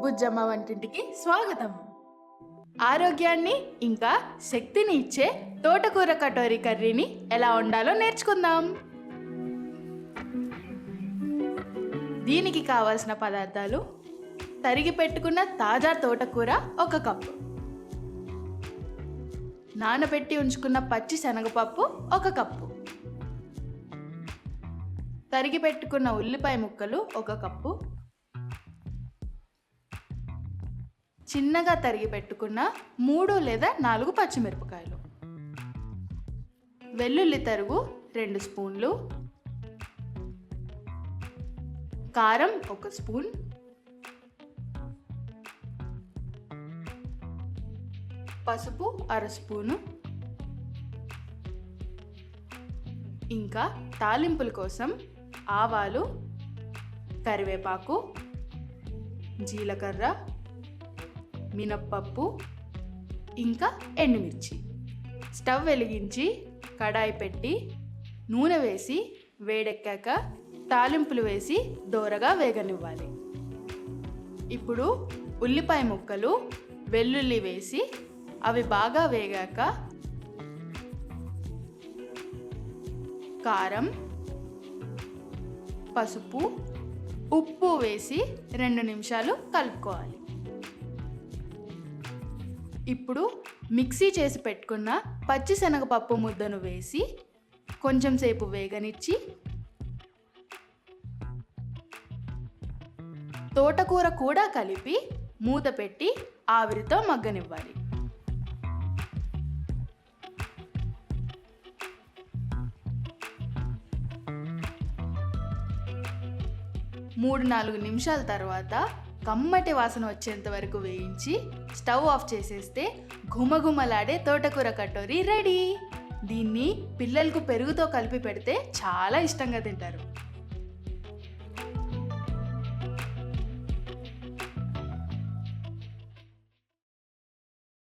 బుజ్జమ్మ వంటింటికి స్వాగతం. ఆరోగ్యాన్ని ఇంకా శక్తిని ఇచ్చే తోటకూర కటోరీ కర్రీని ఎలా వండాలో నేర్చుకుందాం. దీనికి కావాల్సిన పదార్థాలు: తరిగి పెట్టుకున్న తాజా తోటకూర 1 కప్పు, నానబెట్టి ఉంచుకున్న పచ్చి శనగపప్పు 1 కప్పు, తరిగి పెట్టుకున్న ఉల్లిపాయ ముక్కలు 1 కప్పు, చిన్నగా తరిగి పెట్టుకున్న 3 లేదా 4 పచ్చిమిరపకాయలు, వెల్లుల్లి తరుగు 2 స్పూన్లు, కారం 1 స్పూన్, పసుపు 1/2 స్పూను, ఇంకా తాలింపుల కోసం ఆవాలు, కరివేపాకు, జీలకర్ర, మినప్పప్పు, ఇంకా ఎండుమిర్చి. స్టవ్ వెలిగించి కడాయి పెట్టి నూనె వేసి వేడెక్కాక తాలింపులు వేసి దోరగా వేగనివ్వాలి. ఇప్పుడు ఉల్లిపాయ ముక్కలు, వెల్లుల్లి వేసి అవి బాగా వేగాక కారం, పసుపు, ఉప్పు వేసి 2 నిమిషాలు కలుపుకోవాలి. ఇప్పుడు మిక్సీ చేసి పెట్టుకున్న పచ్చి శనగపప్పు ముద్దను వేసి కొంచెం సేపు వేగనిచ్చి తోటకూర కూడా కలిపి మూత పెట్టి ఆవిరితో మగ్గనివ్వాలి. 3-4 నిమిషాల తర్వాత కమ్మటి వాసన వచ్చేంత వరకు వేయించి స్టవ్ ఆఫ్ చేసేస్తే ఘుమఘుమలాడే తోటకూర కటోరీ రెడీ. దీన్ని పిల్లలకు పెరుగుతో కలిపి పెడితే చాలా ఇష్టంగా తింటారు.